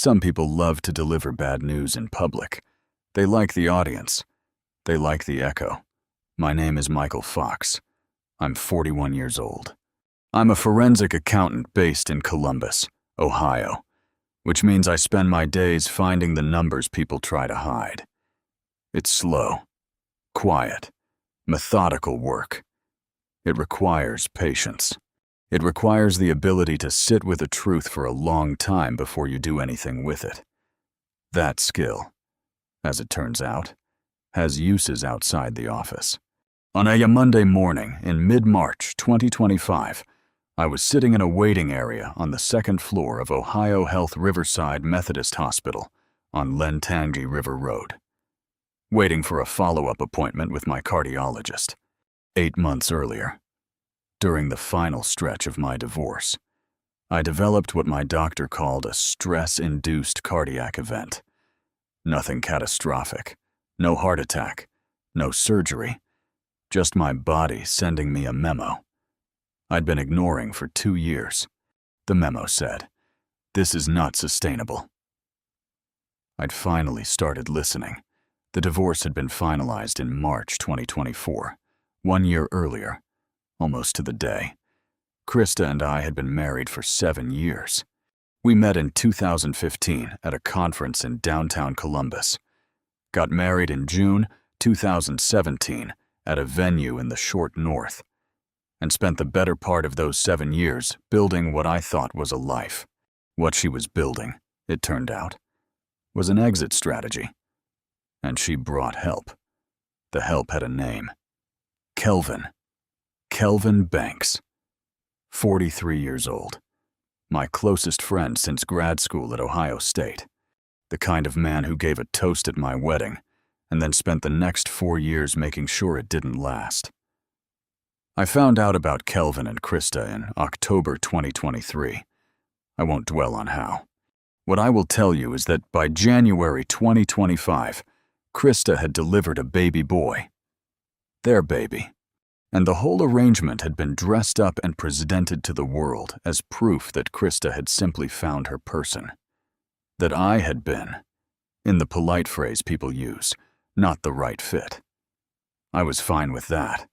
Some people love to deliver bad news in public. They like the audience. They like the echo. My name is Michael Fox. I'm 41 years old. I'm a forensic accountant based in Columbus, Ohio, which means I spend my days finding the numbers people try to hide. It's slow, quiet, methodical work. It requires patience. It requires the ability to sit with a truth for a long time before you do anything with it. That skill, as it turns out, has uses outside the office. On a Monday morning in mid-March 2025, I was sitting in a waiting area on the second floor of Ohio Health Riverside Methodist Hospital on Lentangi River Road, waiting for a follow-up appointment with my cardiologist. 8 months earlier, during the final stretch of my divorce, I developed what my doctor called a stress-induced cardiac event. Nothing catastrophic, no heart attack, no surgery, just my body sending me a memo I'd been ignoring for 2 years. The memo said, "This is not sustainable." I'd finally started listening. The divorce had been finalized in March 2024, 1 year earlier, almost to the day. Krista and I had been married for 7 years. We met in 2015 at a conference in downtown Columbus. Got married in June 2017 at a venue in the short north, and spent the better part of those 7 years building what I thought was a life. What she was building, it turned out, was an exit strategy. And she brought help. The help had a name. Kelvin. Kelvin Banks. 43 years old. My closest friend since grad school at Ohio State. The kind of man who gave a toast at my wedding and then spent the next 4 years making sure it didn't last. I found out about Kelvin and Krista in October 2023. I won't dwell on how. What I will tell you is that by January 2025, Krista had delivered a baby boy. Their baby. And the whole arrangement had been dressed up and presented to the world as proof that Krista had simply found her person. That I had been, in the polite phrase people use, not the right fit. I was fine with that.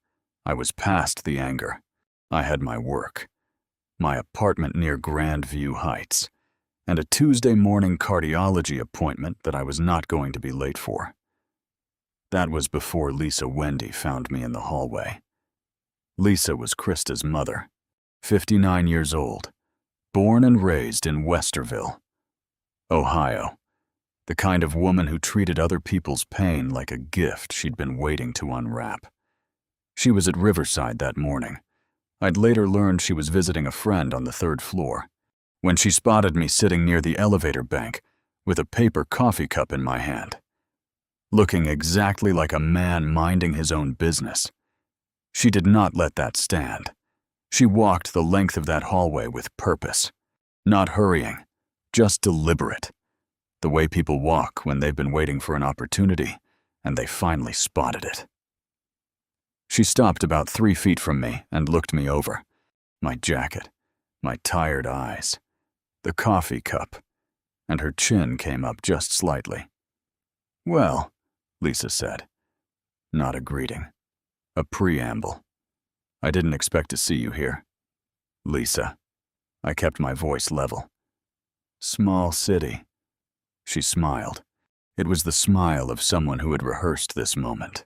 I was past the anger. I had my work, my apartment near Grandview Heights, and a Tuesday morning cardiology appointment that I was not going to be late for. That was before Lisa Wendy found me in the hallway. Lisa was Krista's mother, 59 years old, born and raised in Westerville, Ohio, the kind of woman who treated other people's pain like a gift she'd been waiting to unwrap. She was at Riverside that morning. I'd later learned she was visiting a friend on the 3rd floor, when she spotted me sitting near the elevator bank with a paper coffee cup in my hand, looking exactly like a man minding his own business. She did not let that stand. She walked the length of that hallway with purpose, not hurrying, just deliberate, the way people walk when they've been waiting for an opportunity and they finally spotted it. She stopped about 3 feet from me and looked me over. My jacket, my tired eyes, the coffee cup, and her chin came up just slightly. "Well," Lisa said. Not a greeting. A preamble. "I didn't expect to see you here." "Lisa." I kept my voice level. "Small city." She smiled. It was the smile of someone who had rehearsed this moment.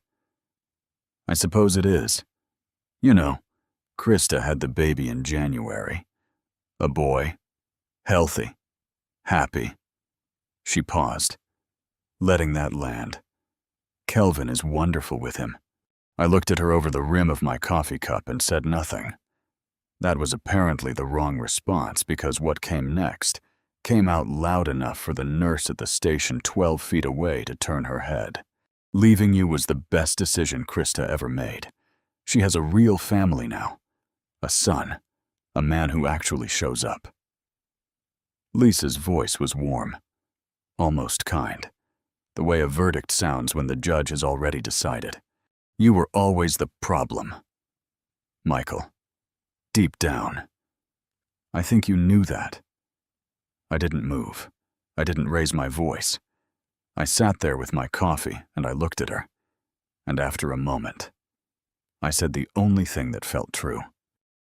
"I suppose it is. You know, Krista had the baby in January. A boy. Healthy. Happy." She paused, letting that land. "Kelvin is wonderful with him." I looked at her over the rim of my coffee cup and said nothing. That was apparently the wrong response because what came next came out loud enough for the nurse at the station 12 feet away to turn her head. "Leaving you was the best decision Krista ever made. She has a real family now. A son. A man who actually shows up." Lisa's voice was warm, almost kind, the way a verdict sounds when the judge has already decided. "You were always the problem, Michael. Deep down. I think you knew that." I didn't move. I didn't raise my voice. I sat there with my coffee and I looked at her. And after a moment, I said the only thing that felt true.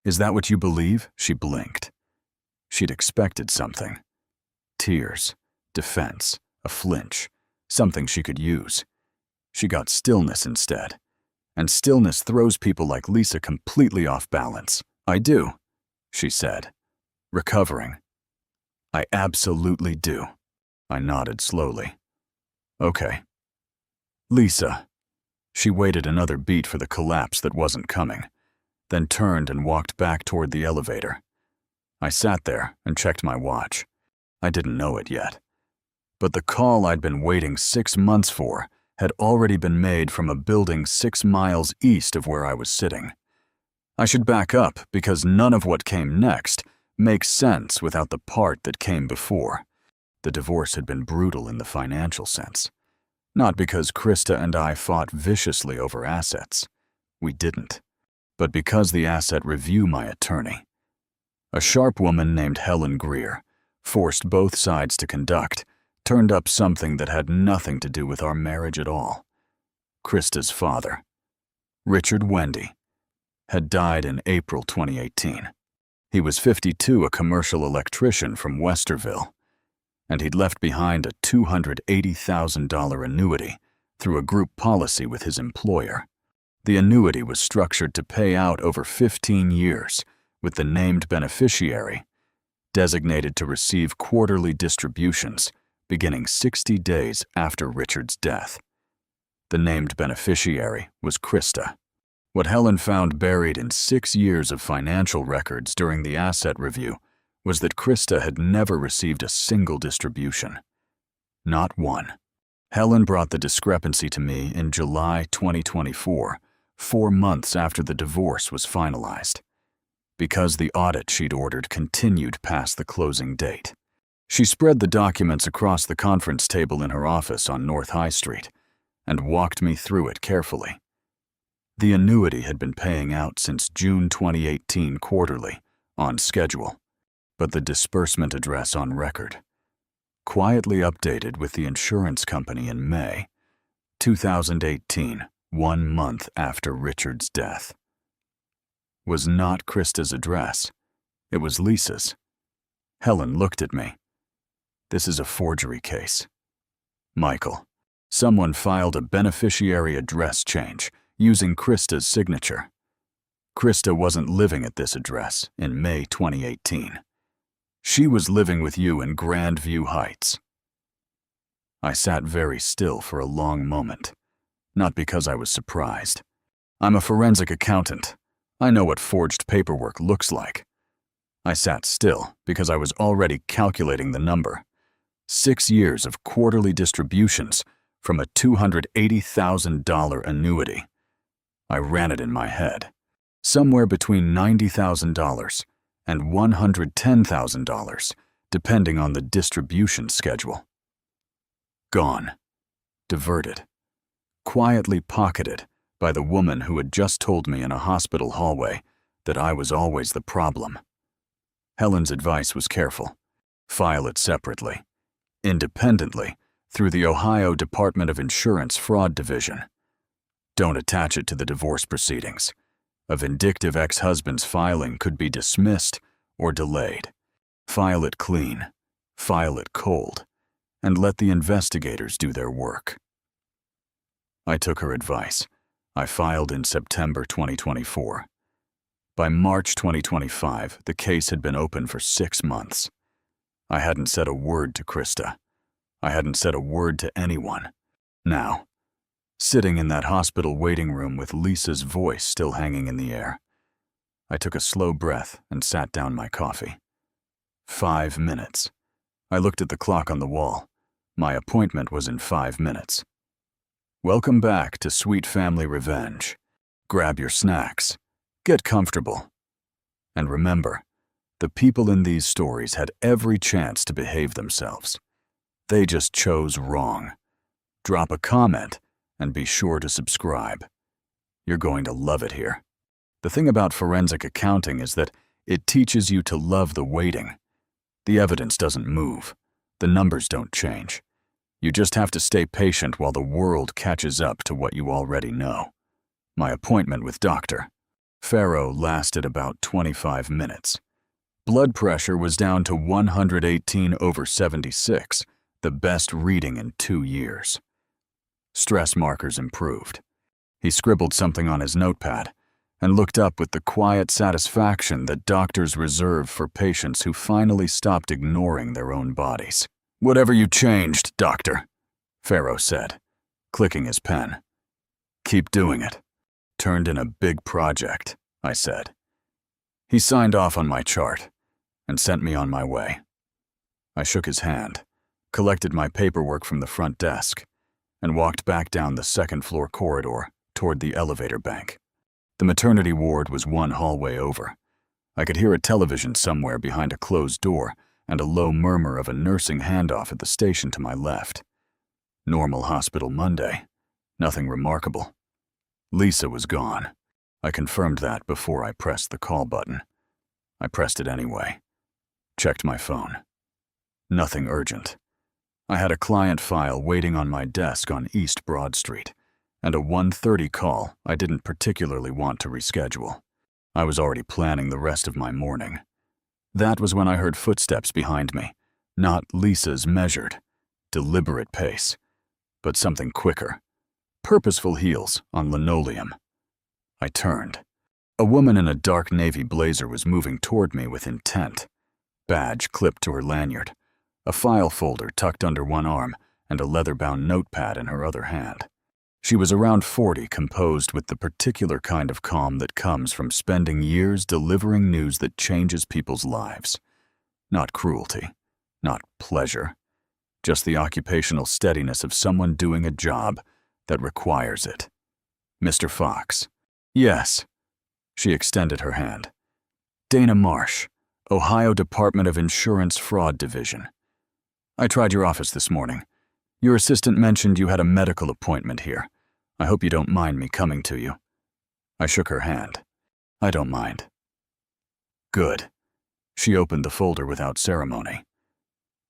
"Is that what you believe?" She blinked. She'd expected something. Tears, defense, a flinch, something she could use. She got stillness instead. And stillness throws people like Lisa completely off balance. "I do," she said, recovering. "I absolutely do." I nodded slowly. "Okay." "Lisa." She waited another beat for the collapse that wasn't coming, then turned and walked back toward the elevator. I sat there and checked my watch. I didn't know it yet. But the call I'd been waiting 6 months for had already been made from a building 6 miles east of where I was sitting. I should back up because none of what came next makes sense without the part that came before. The divorce had been brutal in the financial sense. Not because Krista and I fought viciously over assets. We didn't. But because the asset review my attorney, a sharp woman named Helen Greer, forced both sides to conduct, turned up something that had nothing to do with our marriage at all. Krista's father, Richard Wendy, had died in April 2018. He was 52, a commercial electrician from Westerville, and he'd left behind a $280,000 annuity through a group policy with his employer. The annuity was structured to pay out over 15 years, with the named beneficiary designated to receive quarterly distributions beginning 60 days after Richard's death. The named beneficiary was Krista. What Helen found buried in 6 years of financial records during the asset review was that Krista had never received a single distribution. Not one. Helen brought the discrepancy to me in July 2024, 4 months after the divorce was finalized, because the audit she'd ordered continued past the closing date. She spread the documents across the conference table in her office on North High Street and walked me through it carefully. The annuity had been paying out since June 2018 quarterly, on schedule, but the disbursement address on record, quietly updated with the insurance company in May 2018, 1 month after Richard's death, was not Krista's address. It was Lisa's. Helen looked at me. "This is a forgery case. Michael, someone filed a beneficiary address change using Krista's signature. Krista wasn't living at this address in May 2018. She was living with you in Grandview Heights." I sat very still for a long moment, not because I was surprised. I'm a forensic accountant. I know what forged paperwork looks like. I sat still because I was already calculating the number. 6 years of quarterly distributions from a $280,000 annuity. I ran it in my head. Somewhere between $90,000 and $110,000, depending on the distribution schedule. Gone. Diverted. Quietly pocketed by the woman who had just told me in a hospital hallway that I was always the problem. Helen's advice was careful. File it separately, independently, through the Ohio Department of Insurance Fraud Division. Don't attach it to the divorce proceedings. A vindictive ex-husband's filing could be dismissed or delayed. File it clean, file it cold, and let the investigators do their work. I took her advice. I filed in September 2024. By March 2025, the case had been open for 6 months. I hadn't said a word to Krista. I hadn't said a word to anyone. Now, sitting in that hospital waiting room with Lisa's voice still hanging in the air, I took a slow breath and sat down my coffee. 5 minutes. I looked at the clock on the wall. My appointment was in 5 minutes. Welcome back to Sweet Family Revenge. Grab your snacks. Get comfortable. And remember, the people in these stories had every chance to behave themselves. They just chose wrong. Drop a comment and be sure to subscribe. You're going to love it here. The thing about forensic accounting is that it teaches you to love the waiting. The evidence doesn't move. The numbers don't change. You just have to stay patient while the world catches up to what you already know. My appointment with Dr. Farrow lasted about 25 minutes. Blood pressure was down to 118/76, the best reading in 2 years. Stress markers improved. He scribbled something on his notepad and looked up with the quiet satisfaction that doctors reserve for patients who finally stopped ignoring their own bodies. "Whatever you changed, doctor," Farrow said, clicking his pen. "Keep doing it." "Turned in a big project," I said. He signed off on my chart and sent me on my way. I shook his hand, collected my paperwork from the front desk, and walked back down the second-floor corridor toward the elevator bank. The maternity ward was one hallway over. I could hear a television somewhere behind a closed door and a low murmur of a nursing handoff at the station to my left. Normal hospital Monday. Nothing remarkable. Lisa was gone. I confirmed that before I pressed the call button. I pressed it anyway. Checked my phone. Nothing urgent. I had a client file waiting on my desk on East Broad Street, and a 1:30 call I didn't particularly want to reschedule. I was already planning the rest of my morning. That was when I heard footsteps behind me, not Lisa's measured, deliberate pace, but something quicker. Purposeful heels on linoleum. I turned. A woman in a dark navy blazer was moving toward me with intent. Badge clipped to her lanyard, a file folder tucked under one arm, and a leather-bound notepad in her other hand. She was around 40, composed with the particular kind of calm that comes from spending years delivering news that changes people's lives. Not cruelty, not pleasure, just the occupational steadiness of someone doing a job that requires it. "Mr. Fox." "Yes." She extended her hand. "Dana Marsh, Ohio Department of Insurance Fraud Division. I tried your office this morning. Your assistant mentioned you had a medical appointment here. I hope you don't mind me coming to you." I shook her hand. "I don't mind." "Good." She opened the folder without ceremony.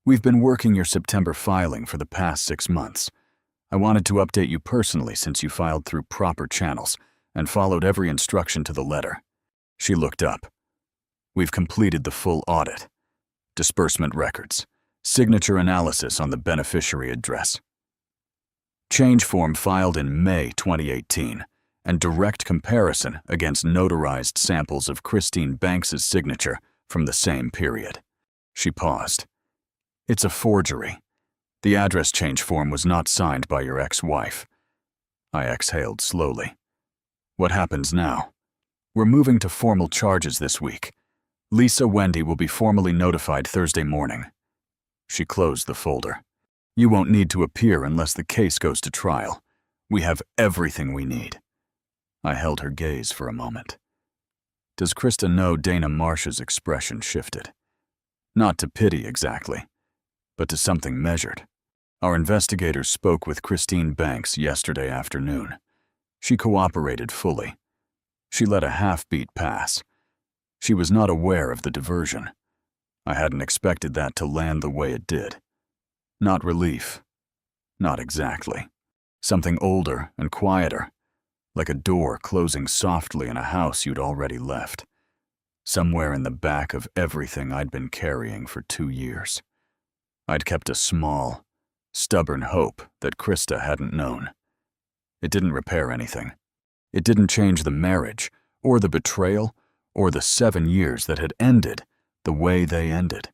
"We've been working your September filing for the past 6 months. I wanted to update you personally since you filed through proper channels and followed every instruction to the letter." She looked up. "We've completed the full audit. Disbursement records. Signature analysis on the beneficiary address. Change form filed in May 2018, and direct comparison against notarized samples of Christine Banks's signature from the same period." She paused. "It's a forgery. The address change form was not signed by your ex-wife." I exhaled slowly. "What happens now?" "We're moving to formal charges this week. Lisa Wendy will be formally notified Thursday morning." She closed the folder. "You won't need to appear unless the case goes to trial. We have everything we need." I held her gaze for a moment. Does Krista know Dana Marsh's expression shifted? Not to pity exactly, but to something measured. Our investigators spoke with Christine Banks yesterday afternoon. She cooperated fully. She let a half-beat pass. She was not aware of the diversion. I hadn't expected that to land the way it did. Not relief. Not exactly. Something older and quieter, like a door closing softly in a house you'd already left. Somewhere in the back of everything I'd been carrying for 2 years. I'd kept a small, stubborn hope that Krista hadn't known. It didn't repair anything. It didn't change the marriage, or the betrayal, or the 7 years that had ended the way they ended.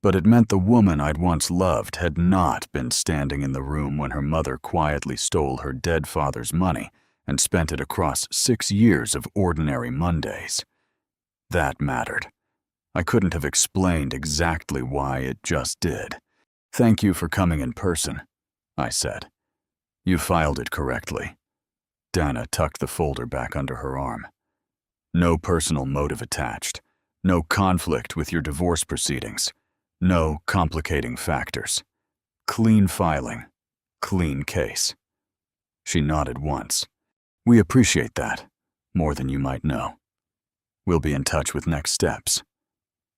But it meant the woman I'd once loved had not been standing in the room when her mother quietly stole her dead father's money and spent it across 6 years of ordinary Mondays. That mattered. I couldn't have explained exactly why, it just did. "Thank you for coming in person," I said. "You filed it correctly." Dana tucked the folder back under her arm. "No personal motive attached. No conflict with your divorce proceedings. No complicating factors. Clean filing. Clean case." She nodded once. "We appreciate that, more than you might know. We'll be in touch with next steps."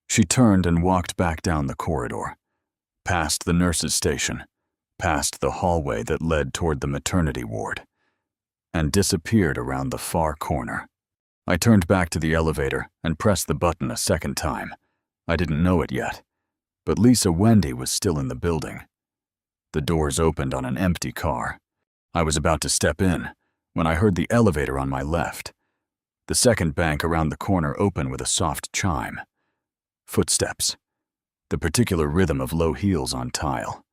She turned and walked back down the corridor. past the nurse's station, past the hallway that led toward the maternity ward, and disappeared around the far corner. I turned back to the elevator and pressed the button a second time. I didn't know it yet, but Lisa Wendy was still in the building. The doors opened on an empty car. I was about to step in when I heard the elevator on my left. The second bank around the corner open with a soft chime. Footsteps. The particular rhythm of low heels on tile.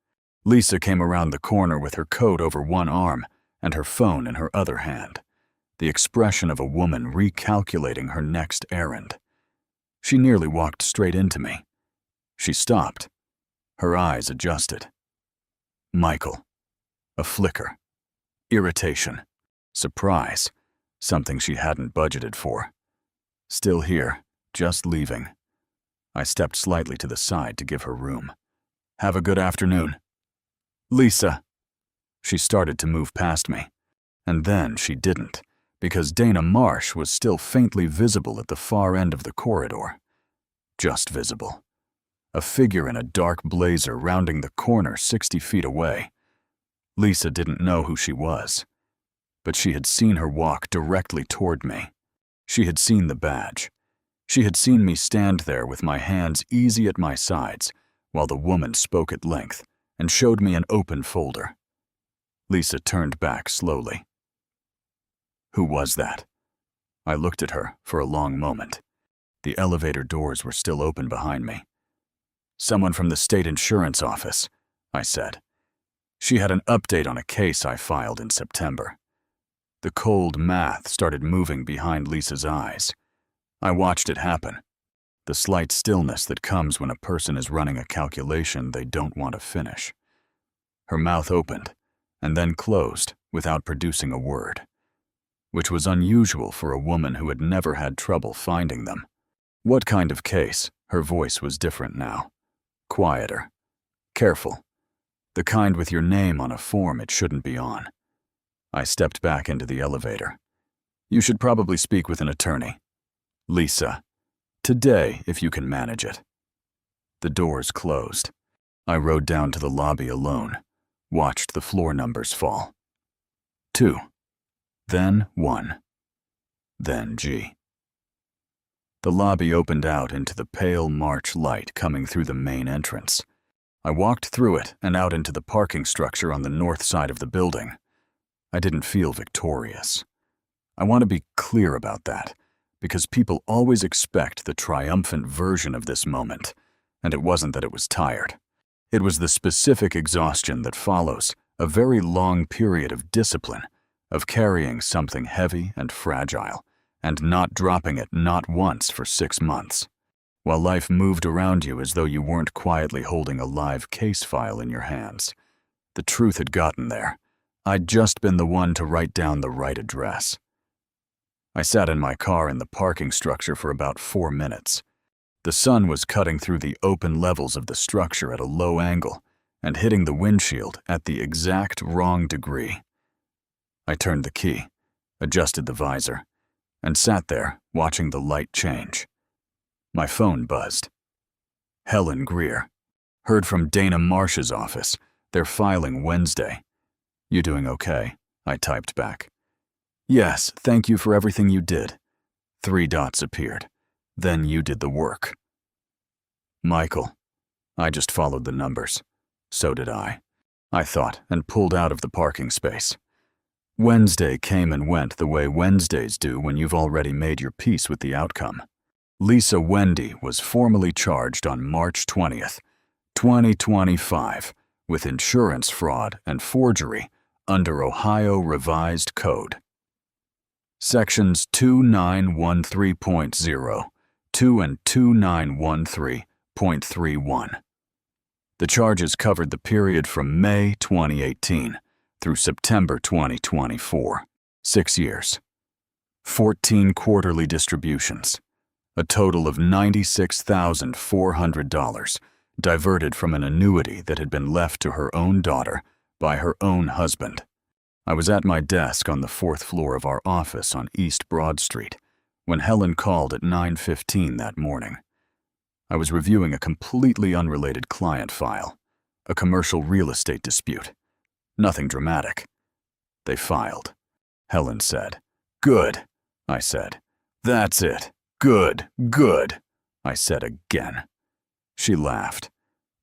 Lisa came around the corner with her coat over one arm and her phone in her other hand, the expression of a woman recalculating her next errand. She nearly walked straight into me. She stopped. Her eyes adjusted. Michael. A flicker. Irritation. Surprise. Something she hadn't budgeted for. Still here, just leaving. I stepped slightly to the side to give her room. Have a good afternoon. Lisa. She started to move past me, and then she didn't, because Dana Marsh was still faintly visible at the far end of the corridor. Just visible. A figure in a dark blazer rounding the corner 60 feet away. Lisa didn't know who she was, but she had seen her walk directly toward me. She had seen the badge. She had seen me stand there with my hands easy at my sides while the woman spoke at length and showed me an open folder. Lisa turned back slowly. Who was that? I looked at her for a long moment. The elevator doors were still open behind me. Someone from the state insurance office, I said. She had an update on a case I filed in September. The cold math started moving behind Lisa's eyes. I watched it happen. The slight stillness that comes when a person is running a calculation they don't want to finish. Her mouth opened and then closed without producing a word, which was unusual for a woman who had never had trouble finding them. What kind of case? Her voice was different now. Quieter. Careful. The kind with your name on a form it shouldn't be on. I stepped back into the elevator. You should probably speak with an attorney. Lisa. Today, if you can manage it. The doors closed. I rode down to the lobby alone, watched the floor numbers fall. 2. Then 1. Then G. The lobby opened out into the pale March light coming through the main entrance. I walked through it and out into the parking structure on the north side of the building. I didn't feel victorious. I want to be clear about that, because people always expect the triumphant version of this moment, and it wasn't that it was tired. It was the specific exhaustion that follows a very long period of discipline, of carrying something heavy and fragile, and not dropping it not once for 6 months, while life moved around you as though you weren't quietly holding a live case file in your hands. The truth had gotten there. I'd just been the one to write down the right address. I sat in my car in the parking structure for about 4 minutes. The sun was cutting through the open levels of the structure at a low angle and hitting the windshield at the exact wrong degree. I turned the key, adjusted the visor, and sat there watching the light change. My phone buzzed. Helen Greer. Heard from Dana Marsh's office. They're filing Wednesday. You doing okay? I typed back. Yes, thank you for everything you did. 3 dots appeared. Then you did the work. Michael. I just followed the numbers. So did I thought, and pulled out of the parking space. Wednesday came and went the way Wednesdays do when you've already made your peace with the outcome. Lisa Wendy was formally charged on March 20th, 2025, with insurance fraud and forgery under Ohio Revised Code. Sections 2913.0, 2 and 2913.31. The charges covered the period from May 2018 through September 2024, 6 years. 14 quarterly distributions, a total of $96,400 diverted from an annuity that had been left to her own daughter by her own husband. I was at my desk on the 4th floor of our office on East Broad Street when Helen called at 9:15 that morning. I was reviewing a completely unrelated client file. A commercial real estate dispute. Nothing dramatic. They filed. Helen said. Good, I said. That's it. Good, good, I said again. She laughed.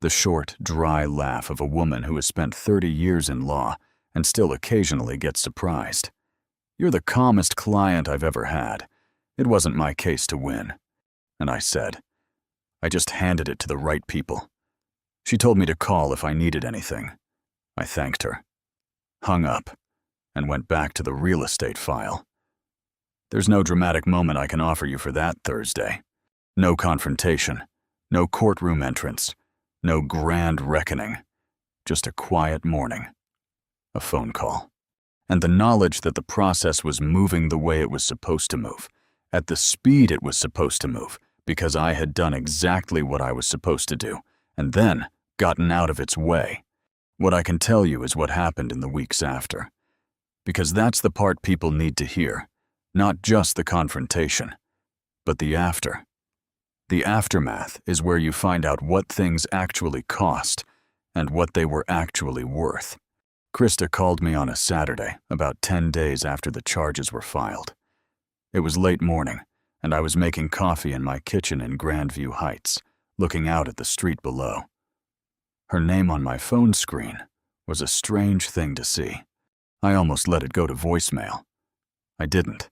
The short, dry laugh of a woman who has spent 30 years in law and still occasionally gets surprised. You're the calmest client I've ever had. It wasn't my case to win. And I said, I just handed it to the right people. She told me to call if I needed anything. I thanked her, hung up, and went back to the real estate file. There's no dramatic moment I can offer you for that Thursday. No confrontation, no courtroom entrance, no grand reckoning, just a quiet morning. A phone call. And the knowledge that the process was moving the way it was supposed to move, at the speed it was supposed to move, because I had done exactly what I was supposed to do, and then gotten out of its way. What I can tell you is what happened in the weeks after. Because that's the part people need to hear, not just the confrontation, but the after. The aftermath is where you find out what things actually cost and what they were actually worth. Krista called me on a Saturday, about 10 days after the charges were filed. It was late morning, and I was making coffee in my kitchen in Grandview Heights, looking out at the street below. Her name on my phone screen was a strange thing to see. I almost let it go to voicemail. I didn't.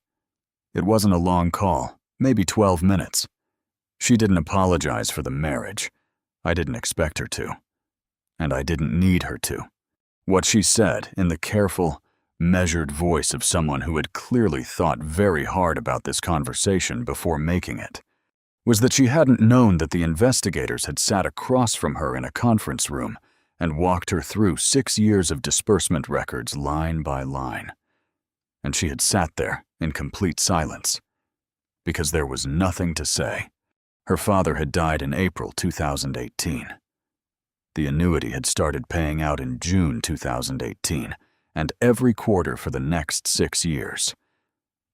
It wasn't a long call, maybe 12 minutes. She didn't apologize for the marriage. I didn't expect her to. And I didn't need her to. What she said, in the careful, measured voice of someone who had clearly thought very hard about this conversation before making it, was that she hadn't known that the investigators had sat across from her in a conference room and walked her through 6 years of disbursement records line by line. And she had sat there in complete silence, because there was nothing to say. Her father had died in April 2018. The annuity had started paying out in June 2018, and every quarter for the next 6 years.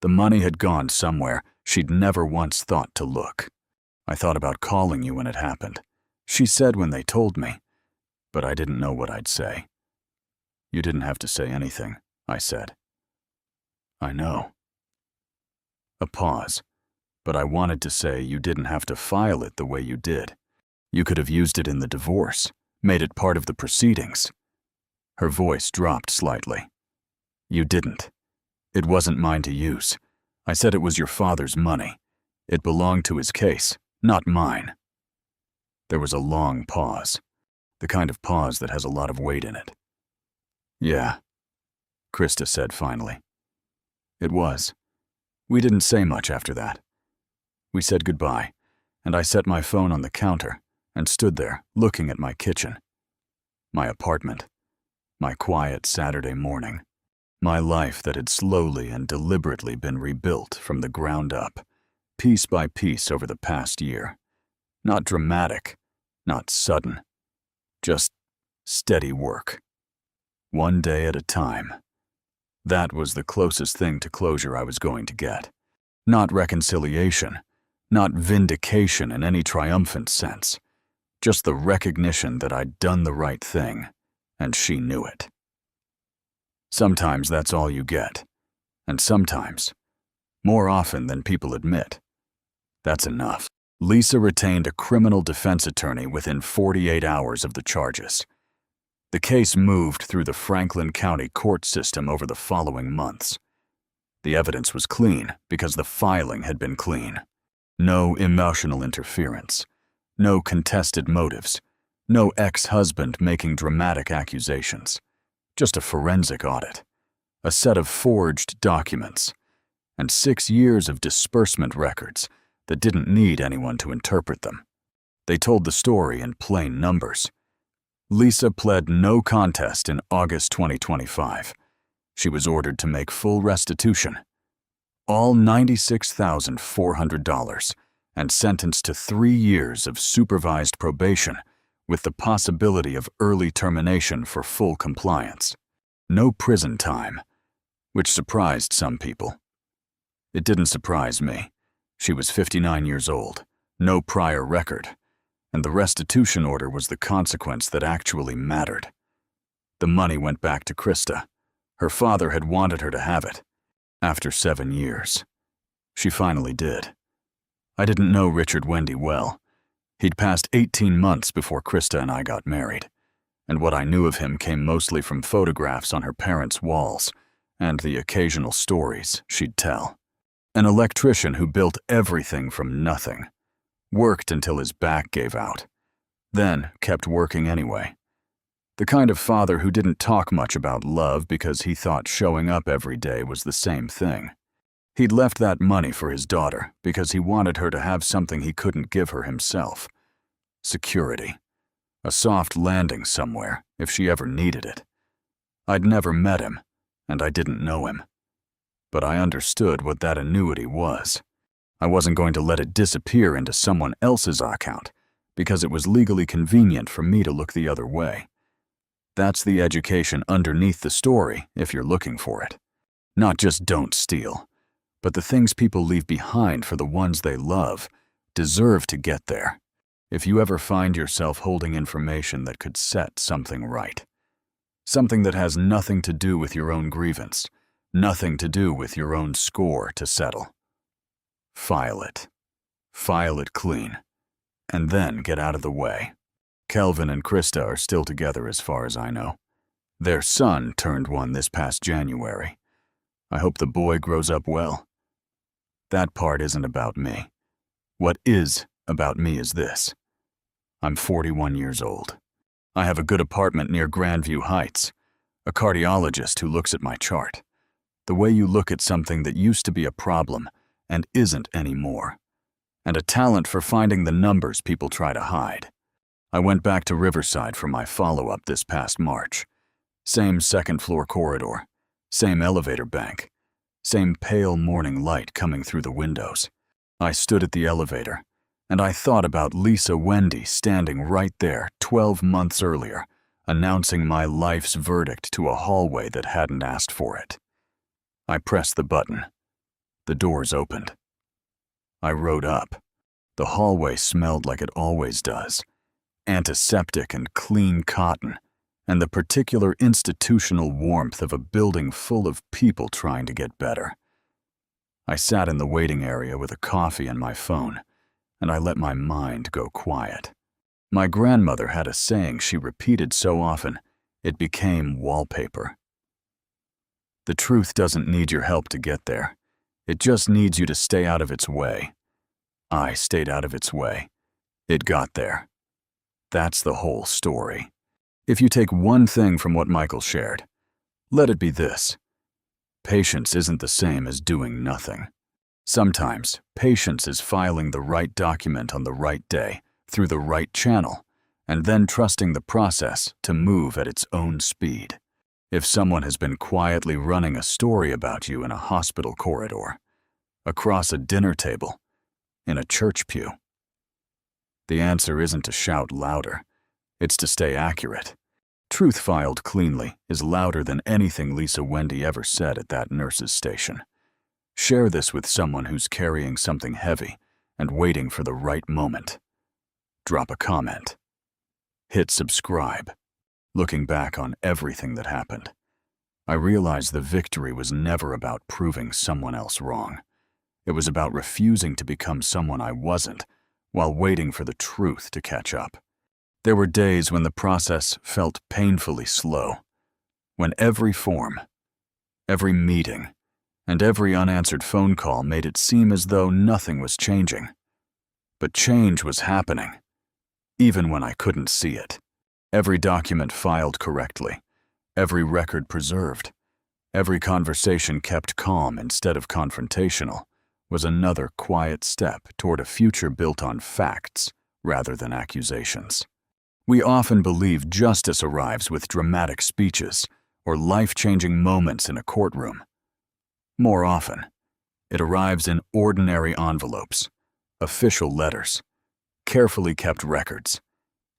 The money had gone somewhere she'd never once thought to look. I thought about calling you when it happened. She said when they told me, but I didn't know what I'd say. You didn't have to say anything, I said. I know. A pause, but I wanted to say you didn't have to file it the way you did. You could have used it in the divorce, made it part of the proceedings. Her voice dropped slightly. You didn't. It wasn't mine to use. I said it was your father's money. It belonged to his case, not mine. There was a long pause, the kind of pause that has a lot of weight in it. Yeah, Krista said finally. It was. We didn't say much after that. We said goodbye, and I set my phone on the counter and stood there looking at my kitchen, my apartment, my quiet Saturday morning, my life that had slowly and deliberately been rebuilt from the ground up, piece by piece over the past year. Not dramatic, not sudden, just steady work. One day at a time. That was the closest thing to closure I was going to get. Not reconciliation, not vindication in any triumphant sense. Just the recognition that I'd done the right thing, and she knew it. Sometimes that's all you get, and sometimes, more often than people admit, that's enough. Lisa retained a criminal defense attorney within 48 hours of the charges. The case moved through the Franklin County court system over the following months. The evidence was clean because the filing had been clean. No emotional interference. No contested motives. No ex-husband making dramatic accusations. Just a forensic audit. A set of forged documents. And 6 years of disbursement records that didn't need anyone to interpret them. They told the story in plain numbers. Lisa pled no contest in August 2025. She was ordered to make full restitution, all $96,400, and sentenced to 3 years of supervised probation with the possibility of early termination for full compliance. No prison time, which surprised some people. It didn't surprise me. She was 59 years old, no prior record, and the restitution order was the consequence that actually mattered. The money went back to Krista. Her father had wanted her to have it. After 7 years. She finally did. I didn't know Richard Wendy well. He'd passed 18 months before Krista and I got married, and what I knew of him came mostly from photographs on her parents' walls and the occasional stories she'd tell. An electrician who built everything from nothing, worked until his back gave out, then kept working anyway. The kind of father who didn't talk much about love because he thought showing up every day was the same thing. He'd left that money for his daughter because he wanted her to have something he couldn't give her himself. Security. A soft landing somewhere if she ever needed it. I'd never met him, and I didn't know him. But I understood what that annuity was. I wasn't going to let it disappear into someone else's account because it was legally convenient for me to look the other way. That's the education underneath the story if you're looking for it. Not just don't steal, but the things people leave behind for the ones they love deserve to get there. If you ever find yourself holding information that could set something right. Something that has nothing to do with your own grievance, nothing to do with your own score to settle. File it. File it clean. And then get out of the way. Kelvin and Krista are still together as far as I know. Their son turned 1 this past January. I hope the boy grows up well. That part isn't about me. What is about me is this. I'm 41 years old. I have a good apartment near Grandview Heights, a cardiologist who looks at my chart. The way you look at something that used to be a problem and isn't anymore. And a talent for finding the numbers people try to hide. I went back to Riverside for my follow-up this past March. Same second-floor corridor, same elevator bank, same pale morning light coming through the windows. I stood at the elevator, and I thought about Lisa Wendy standing right there 12 months earlier, announcing my life's verdict to a hallway that hadn't asked for it. I pressed the button. The doors opened. I rode up. The hallway smelled like it always does. Antiseptic and clean cotton, and the particular institutional warmth of a building full of people trying to get better. I sat in the waiting area with a coffee and my phone, and I let my mind go quiet. My grandmother had a saying she repeated so often, it became wallpaper. The truth doesn't need your help to get there. It just needs you to stay out of its way. I stayed out of its way. It got there. That's the whole story. If you take one thing from what Michael shared, let it be this. Patience isn't the same as doing nothing. Sometimes, patience is filing the right document on the right day, through the right channel, and then trusting the process to move at its own speed. If someone has been quietly running a story about you in a hospital corridor, across a dinner table, in a church pew, the answer isn't to shout louder, it's to stay accurate. Truth filed cleanly is louder than anything Lisa Wendy ever said at that nurse's station. Share this with someone who's carrying something heavy and waiting for the right moment. Drop a comment. Hit subscribe. Looking back on everything that happened, I realized the victory was never about proving someone else wrong. It was about refusing to become someone I wasn't, while waiting for the truth to catch up. There were days when the process felt painfully slow, when every form, every meeting, and every unanswered phone call made it seem as though nothing was changing. But change was happening, even when I couldn't see it. Every document filed correctly, every record preserved, every conversation kept calm instead of confrontational, was another quiet step toward a future built on facts rather than accusations. We often believe justice arrives with dramatic speeches or life-changing moments in a courtroom. More often, it arrives in ordinary envelopes, official letters, carefully kept records,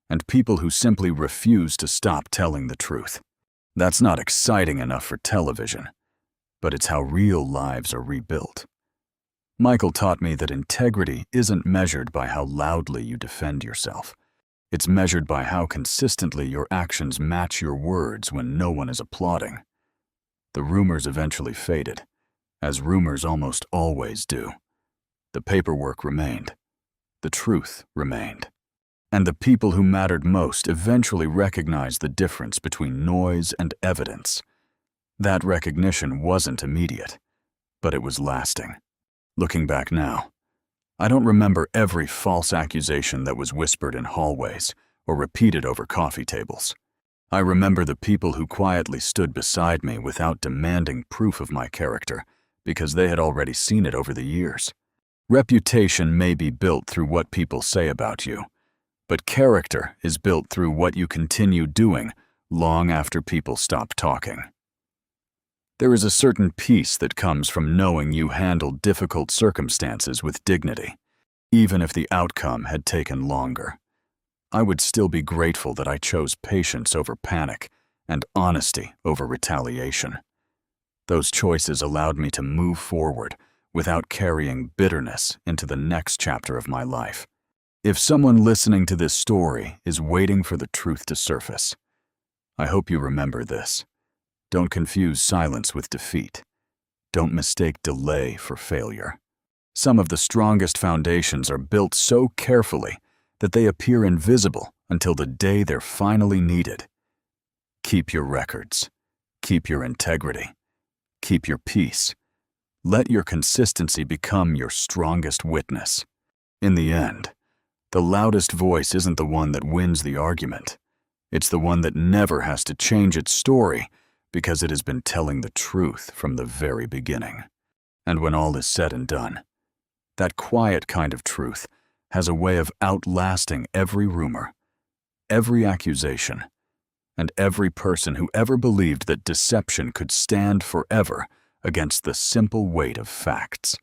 and people who simply refuse to stop telling the truth. That's not exciting enough for television, but it's how real lives are rebuilt. Michael taught me that integrity isn't measured by how loudly you defend yourself, It's measured by how consistently your actions match your words when no one is applauding. The rumors eventually faded, as rumors almost always do. The paperwork remained. The truth remained. And the people who mattered most eventually recognized the difference between noise and evidence. That recognition wasn't immediate, but it was lasting. Looking back now, I don't remember every false accusation that was whispered in hallways or repeated over coffee tables. I remember the people who quietly stood beside me without demanding proof of my character because they had already seen it over the years. Reputation may be built through what people say about you, but character is built through what you continue doing long after people stop talking. There is a certain peace that comes from knowing you handled difficult circumstances with dignity, even if the outcome had taken longer. I would still be grateful that I chose patience over panic and honesty over retaliation. Those choices allowed me to move forward without carrying bitterness into the next chapter of my life. If someone listening to this story is waiting for the truth to surface, I hope you remember this. Don't confuse silence with defeat. Don't mistake delay for failure. Some of the strongest foundations are built so carefully that they appear invisible until the day they're finally needed. Keep your records. Keep your integrity. Keep your peace. Let your consistency become your strongest witness. In the end, the loudest voice isn't the one that wins the argument. It's the one that never has to change its story because it has been telling the truth from the very beginning. And when all is said and done, that quiet kind of truth has a way of outlasting every rumor, every accusation, and every person who ever believed that deception could stand forever against the simple weight of facts.